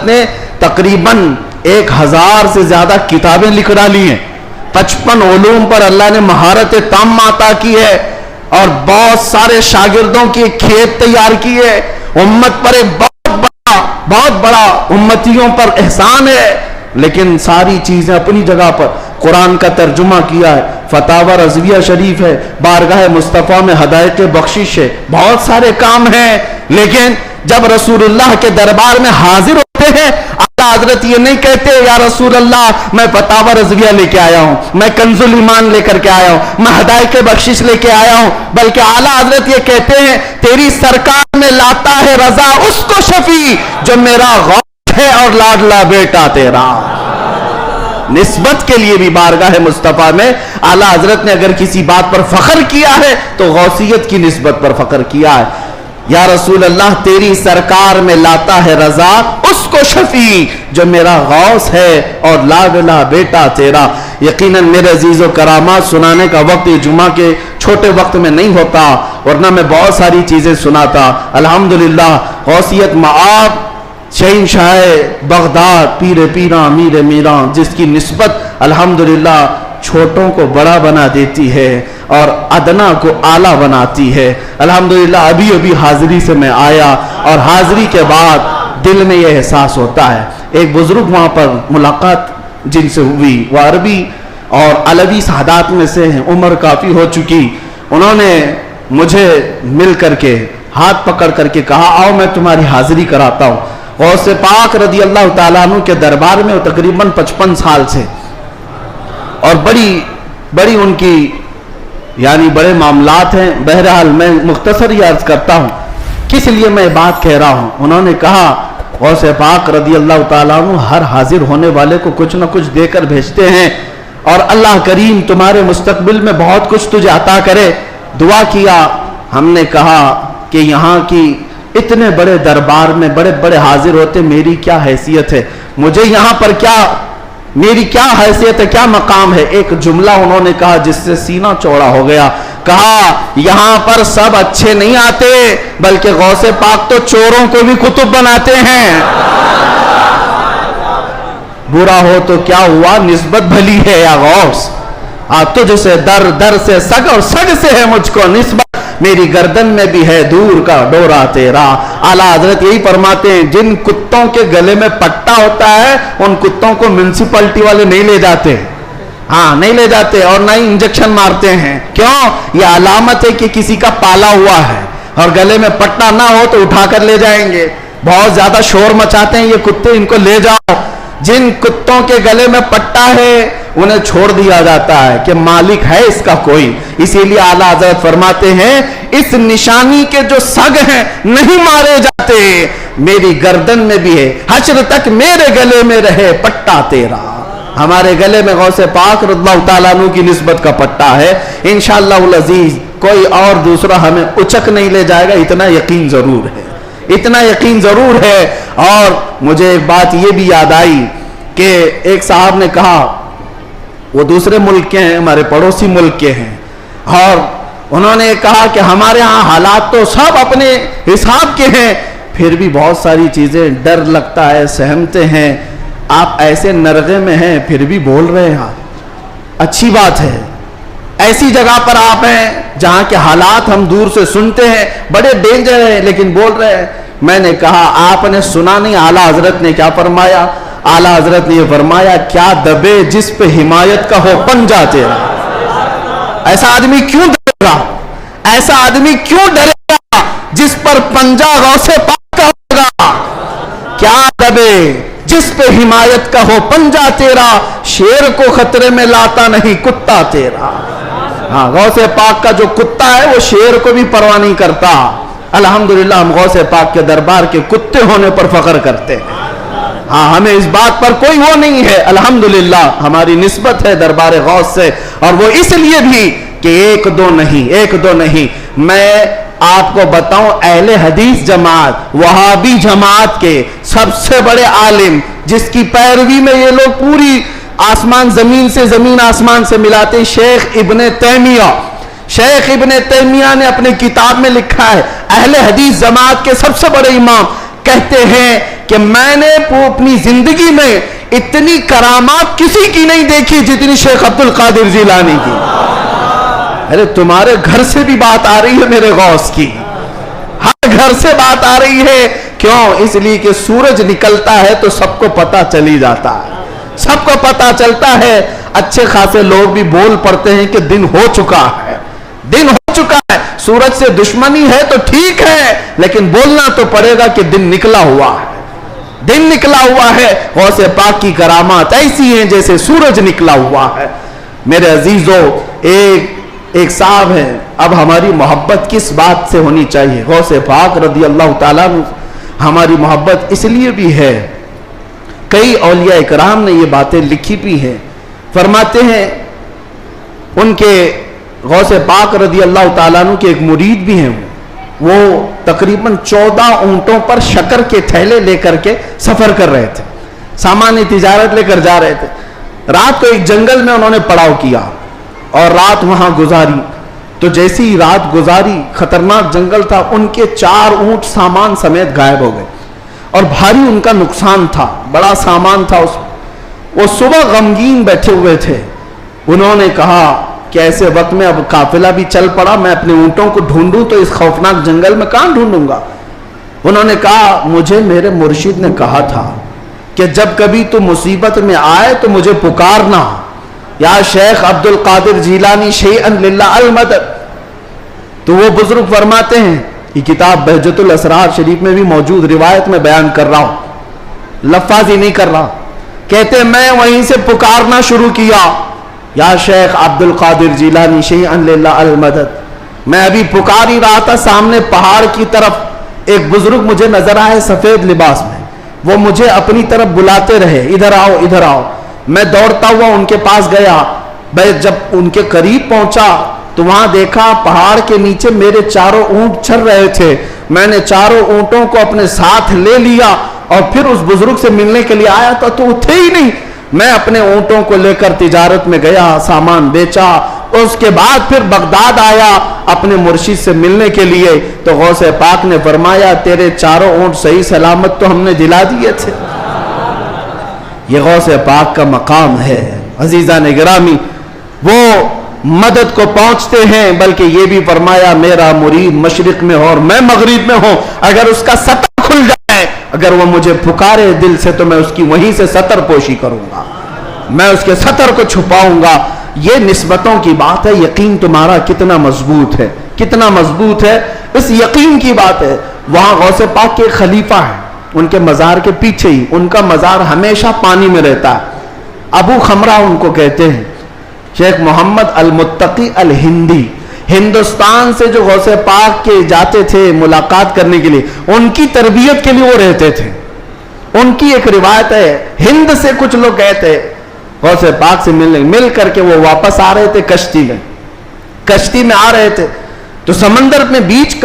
نے تقریباً 1000 سے زیادہ کتابیں لکھ ڈالی ہیں. 55 علوم پر اللہ نے مہارت تام عطا کی ہے اور بہت سارے شاگردوں کی کھیت تیار کی ہے. امت پر ایک بہت بڑا امتیوں پر احسان ہے. لیکن ساری چیزیں اپنی جگہ پر. قرآن کا ترجمہ کیا ہے, فتاوی رضویہ شریف ہے, بارگاہ مصطفیٰ میں ہدایت بخشش ہے, بہت سارے کام ہیں. لیکن جب رسول اللہ کے دربار میں حاضر ہوتے ہیں, اعلیٰ حضرت یہ نہیں کہتے یا رسول اللہ میں فتاوی رضویہ لے کے آیا ہوں, میں کنز الایمان لے کر کے آیا ہوں, میں ہدایت بخشش لے کے آیا ہوں, بلکہ اعلیٰ حضرت یہ کہتے ہیں تیری سرکار میں لاتا ہے رضا اس کو شفیع جو میرا غوث ہے اور لاڈلا بیٹا تیرا. نسبت کے لیے بھی بارگاہ مصطفیٰ میں اعلیٰ حضرت نے اگر کسی بات پر فخر کیا ہے تو غوثیت کی نسبت پر فخر کیا ہے. یا رسول اللہ تیری سرکار میں لاتا ہے رضا اس کو شفیع جو میرا غوث ہے اور لاڈلا بیٹا تیرا. یقیناً میرے عزیز و کرامات سنانے کا وقت جمعہ کے چھوٹے وقت میں نہیں ہوتا, ورنہ میں بہت ساری چیزیں سناتا. الحمدللہ غوثیت معاب شہنشاہ بغداد پیر پیراں میر میراں, جس کی نسبت الحمدللہ چھوٹوں کو بڑا بنا دیتی ہے اور ادنا کو اعلیٰ بناتی ہے. الحمدللہ ابھی حاضری سے میں آیا اور حاضری کے بعد دل میں یہ احساس ہوتا ہے. ایک بزرگ وہاں پر ملاقات جن سے ہوئی, وہ عربی اور علوی سادات میں سے ہیں, عمر کافی ہو چکی. انہوں نے مجھے مل کر کے ہاتھ پکڑ کر کے کہا آؤ میں تمہاری حاضری کراتا ہوں. غوث پاک رضی اللہ تعالیٰ عنہ کے دربار میں وہ تقریباً 55 سال سے, اور بڑی ان کی یعنی بڑے معاملات ہیں. بہرحال میں مختصر ہی عرض کرتا ہوں کس لیے میں بات کہہ رہا ہوں. انہوں نے کہا غوث پاک رضی اللہ تعالیٰ عنہ ہر حاضر ہونے والے کو کچھ نہ کچھ دے کر بھیجتے ہیں, اور اللہ کریم تمہارے مستقبل میں بہت کچھ تجھے عطا کرے. دعا کیا. ہم نے کہا کہ یہاں کی اتنے بڑے دربار میں بڑے بڑے حاضر ہوتے, میری کیا حیثیت ہے, مجھے یہاں پر میری کیا حیثیت ہے, کیا مقام ہے. ایک جملہ انہوں نے کہا جس سے سینہ چوڑا ہو گیا. کہا یہاں پر سب اچھے نہیں آتے, بلکہ غوث پاک تو چوروں کو بھی کتب بناتے ہیں. برا ہو تو کیا ہوا, نسبت بھلی ہے یا غوث, تجھ سے در سے سگ اور سگ سے ہے مجھ کو نسبت, میری گردن میں بھی ہے دور کا ڈورا تیرا. اعلیٰ حضرت یہی فرماتے ہیں جن کتوں کے گلے میں پٹا ہوتا ہے ان کتوں کو میونسپلٹی والے نہیں لے جاتے, نہیں لے جاتے, اور نہ ہی انجیکشن مارتے ہیں. کیوں؟ یہ علامت ہے کہ کسی کا پالا ہوا ہے, اور گلے میں پٹا نہ ہو تو اٹھا کر لے جائیں گے. بہت زیادہ شور مچاتے ہیں یہ کتے, ان کو لے جاؤ. جن کتوں کے گلے میں پٹا ہے انہیں چھوڑ دیا جاتا ہے کہ مالک ہے اس کا کوئی. اسی لیے اعلیٰ حضرت فرماتے ہیں اس نشانی کے جو سگ ہیں نہیں مارے جاتے, میری گردن میں بھی ہے, حشر تک میرے گلے میں رہے پٹا تیرا. ہمارے گلے میں غوث پاک رضی اللہ تعالیٰ عنہ کی نسبت کا پٹا ہے. انشاءاللہ العزیز کوئی اور دوسرا ہمیں اچک نہیں لے جائے گا, اتنا یقین ضرور ہے, اتنا یقین ضرور ہے. اور مجھے ایک بات یہ بھی یاد آئی کہ ایک صاحب نے کہا, وہ دوسرے ملک کے ہیں, ہمارے پڑوسی ملک کے ہیں, اور انہوں نے کہا کہ ہمارے ہاں حالات تو سب اپنے حساب کے ہیں, پھر بھی بہت ساری چیزیں ڈر لگتا ہے, سہمتے ہیں. آپ ایسے نرغے میں ہیں پھر بھی بول رہے ہیں, اچھی بات ہے. ایسی جگہ پر آپ ہیں جہاں کے حالات ہم دور سے سنتے ہیں, بڑے ڈینجر ہیں, لیکن بول رہے ہیں. میں نے کہا آپ نے سنا نہیں اعلیٰ حضرت نے کیا فرمایا؟ اعلیٰ حضرت نے یہ فرمایا کیا دبے جس پہ حمایت کا ہو پنجہ تیرا. ایسا آدمی کیوں ڈرے گا, ایسا آدمی کیوں ڈرے گا جس پر پنجہ غوث پاک کا ہوگا. کیا دبے جس پہ حمایت کا ہو پنجہ تیرا, شیر کو خطرے میں لاتا نہیں کتا تیرا. غوث پاک کا جو کتا ہے وہ شیر کو بھی پرواہ نہیں کرتا. الحمدللہ ہم غوث پاک کے دربار کے کتے ہونے پر فخر کرتے ہیں. ہمیں اس بات پر کوئی وہ نہیں ہے, الحمدللہ ہماری نسبت ہے دربار غوث سے, اور وہ اس لیے بھی کہ ایک دو نہیں. میں آپ کو بتاؤں اہل حدیث جماعت وہابی جماعت کے سب سے بڑے عالم جس کی پیروی میں یہ لوگ پوری آسمان زمین سے زمین آسمان سے ملاتے, شیخ ابن تیمیہ. شیخ ابن تیمیہ نے اپنے کتاب میں لکھا ہے اہل حدیث جماعت کے سب سے بڑے امام کہتے ہیں کہ میں نے اپنی زندگی میں اتنی کرامات کسی کی نہیں دیکھی جتنی شیخ عبد القادر جیلانی کی. ارے تمہارے گھر سے بھی بات آ رہی ہے میرے غوث کی, ہر گھر سے بات آ رہی ہے. کیوں؟ اس لیے کہ سورج نکلتا ہے تو سب کو پتا چلی جاتا ہے, سب کو پتا چلتا ہے. اچھے خاصے لوگ بھی بول پڑتے ہیں کہ دن ہو چکا ہے, دن ہو چکا ہے. سورج سے دشمنی ہے تو ٹھیک ہے, لیکن بولنا تو پڑے گا کہ دن نکلا ہوا ہے, دن نکلا ہوا ہے. غوث پاک کی کرامات ایسی ہیں جیسے سورج نکلا ہوا ہے. میرے عزیزوں, ایک صاحب ہے. اب ہماری محبت کس بات سے ہونی چاہیے؟ غوث پاک رضی اللہ تعالیٰ عنہ ہماری محبت اس لیے بھی ہے, کئی اولیاء اکرام نے یہ باتیں لکھی بھی ہیں. فرماتے ہیں ان کے غوث پاک رضی اللہ تعالیٰ عنہ کے ایک مرید بھی ہیں, وہ تقریباً 14 اونٹوں پر شکر کے تھیلے لے کر کے سفر کر رہے تھے, سامان تجارت لے کر جا رہے تھے. رات کو ایک جنگل میں انہوں نے پڑاؤ کیا اور رات وہاں گزاری. تو جیسی ہی رات گزاری, خطرناک جنگل تھا, ان کے 4 اونٹ سامان سمیت غائب ہو گئے اور بھاری ان کا نقصان تھا, بڑا سامان تھا اس. وہ صبح غمگین بیٹھے ہوئے تھے. انہوں نے کہا کہ ایسے وقت میں اب قافلہ بھی چل پڑا, میں اپنے اونٹوں کو ڈھونڈوں تو اس خوفناک جنگل میں کہاں ڈھونڈوں گا. انہوں نے کہا مجھے میرے مرشد نے کہا تھا کہ جب کبھی تو مصیبت میں آئے تو مجھے پکارنا, یا شیخ عبد القادر جیلانی شیئن للہ المدد. تو وہ بزرگ فرماتے ہیں, یہ کتاب بہجت الاسرار شریف میں بھی موجود, روایت میں بیان کر رہا ہوں, لفظ ہی نہیں کر رہا. کہتے ہیں میں وہیں سے پکارنا شروع کیا, یا شیخ عبد القادر جیلانی شیئن للہ المدد. میں ابھی پکار ہی رہا تھا, سامنے پہاڑ کی طرف ایک بزرگ مجھے نظر آئے سفید لباس میں. وہ مجھے اپنی طرف بلاتے رہے, ادھر آؤ ادھر آؤ. میں دوڑتا ہوا ان کے پاس گیا. جب ان کے قریب پہنچا تو وہاں دیکھا پہاڑ کے نیچے میرے 4 اونٹ چر رہے تھے. میں نے 4 اونٹوں کو اپنے ساتھ لے لیا اور پھر اس بزرگ سے ملنے کے لیے آیا تھا تو وہ تھے ہی نہیں. میں اپنے اونٹوں کو لے کر تجارت میں گیا, سامان بیچا, اس کے بعد پھر بغداد آیا اپنے مرشد سے ملنے کے لیے. تو غوث پاک نے فرمایا تیرے 4 اونٹ صحیح سلامت تو ہم نے دلا دیے تھے. یہ غوث پاک کا مقام ہے. عزیزان گرامی, وہ مدد کو پہنچتے ہیں, بلکہ یہ بھی فرمایا میرا مرید مشرق میں ہو اور میں مغرب میں ہوں, اگر اس کا سطر کھل جائے, اگر وہ مجھے پکارے دل سے تو میں اس کی وہیں سے سطر پوشی کروں گا, میں اس کے سطر کو چھپاؤں گا. یہ نسبتوں کی بات ہے. یقین تمہارا کتنا مضبوط ہے, کتنا مضبوط ہے, اس یقین کی بات ہے. وہاں غوث پاک کے خلیفہ ہیں, ان کے مزار کے پیچھے ہی, ان کا مزار ہمیشہ پانی میں رہتا ہے. ابو خمرہ ان کو کہتے ہیں. شیخ محمد المتقی الہندی, ہندوستان سے جو غوث پاک کے جاتے تھے ملاقات کرنے کے لیے, ان کی تربیت کے لیے وہ رہتے تھے. ان کی ایک روایت ہے, ہند سے کچھ لوگ گئے تھے غوث پاک سے ملنے, مل کر کے وہ واپس آ رہے تھے کشتی میں آ رہے تھے تو سمندر میں بیچ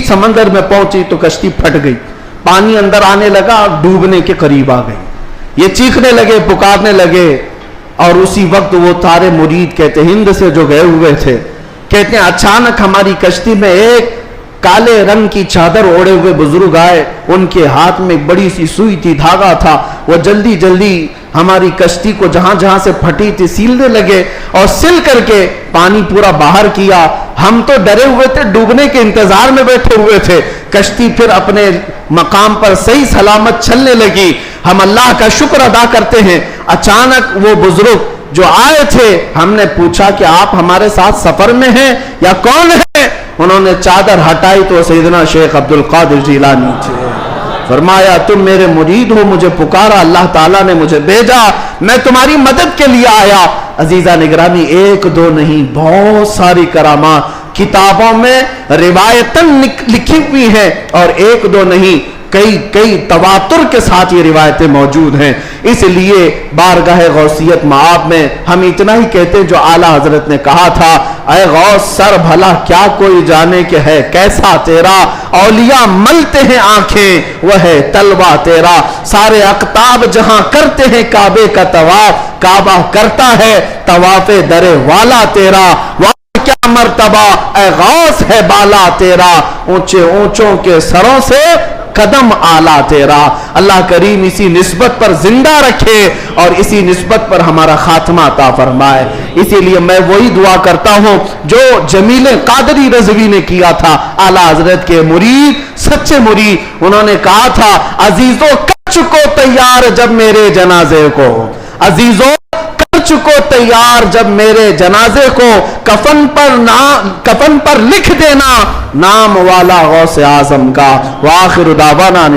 سمندر میں پہنچی تو کشتی پھٹ گئی, پانی اندر آنے لگا اور ڈوبنے کے قریب آ گئی. یہ چیخنے لگے, پکارنے لگے, اور اسی وقت وہ سارے مرید کہتے ہند سے جو گئے ہوئے تھے, کہتے ہیں اچانک ہماری کشتی میں ایک کالے رنگ کی چادر اوڑے ہوئے بزرگ آئے. ان کے ہاتھ میں ایک بڑی سی سوئی تھی, دھاگا تھا. وہ جلدی جلدی ہماری کشتی کو جہاں جہاں سے پھٹی تھی سیلنے لگے اور سل کر کے پانی پورا باہر کیا. ہم تو ڈرے ہوئے تھے, ڈوبنے کے انتظار میں بیٹھے ہوئے تھے. کشتی پھر اپنے مقام پر صحیح سلامت چلنے لگی. ہم اللہ کا شکر ادا کرتے ہیں. اچانک وہ بزرگ جو آئے تھے, ہم نے پوچھا کہ آپ ہمارے ساتھ سفر میں ہیں یا کون ہیں؟ انہوں نے چادر ہٹائی تو سیدنا شیخ عبد القادر جیلانی تھے. فرمایا تم میرے مرید ہو, مجھے پکارا, اللہ تعالیٰ نے مجھے بھیجا, میں تمہاری مدد کے لیے آیا. عزیزہ نگرامی, 1-2 نہیں, بہت ساری کرامات کتابوں میں روایتاً لکھی ہوئی ہیں, اور 1-2 نہیں, کئی تواتر کے ساتھ یہ روایتیں موجود ہیں. اس لیے بارگاہ غوثیت معاب میں ہم اتنا ہی کہتے ہیں جو اعلیٰ حضرت نے کہا تھا, اے غوث سر بھلا کیا کوئی جانے کہ ہے کیسا تیرا, اولیاء ملتے ہیں آنکھیں وہ ہے تلوہ تیرا, سارے اقطاب جہاں کرتے ہیں کعبے کا طواف, کعبہ کرتا ہے طواف در والا تیرا. کیا مرتبہ اے غوث ہے بالا تیرا، اونچے اونچوں کے سروں سے قدم آلہ تیرا۔ اللہ کریم اسی نسبت پر زندہ رکھے اور اسی نسبت پر ہمارا خاتمہ عطا فرمائے۔ اسی لیے میں وہی دعا کرتا ہوں جو جمیل قادری رضوی نے کیا تھا، اعلیٰ حضرت کے مرید، سچے مرید۔ انہوں نے کہا تھا عزیزو کر چکو تیار جب میرے جنازے کو، عزیزو چکو تیار جب میرے جنازے کو، کفن پر لکھ دینا نام والا غوث اعظم کا۔ وآخر دعوانا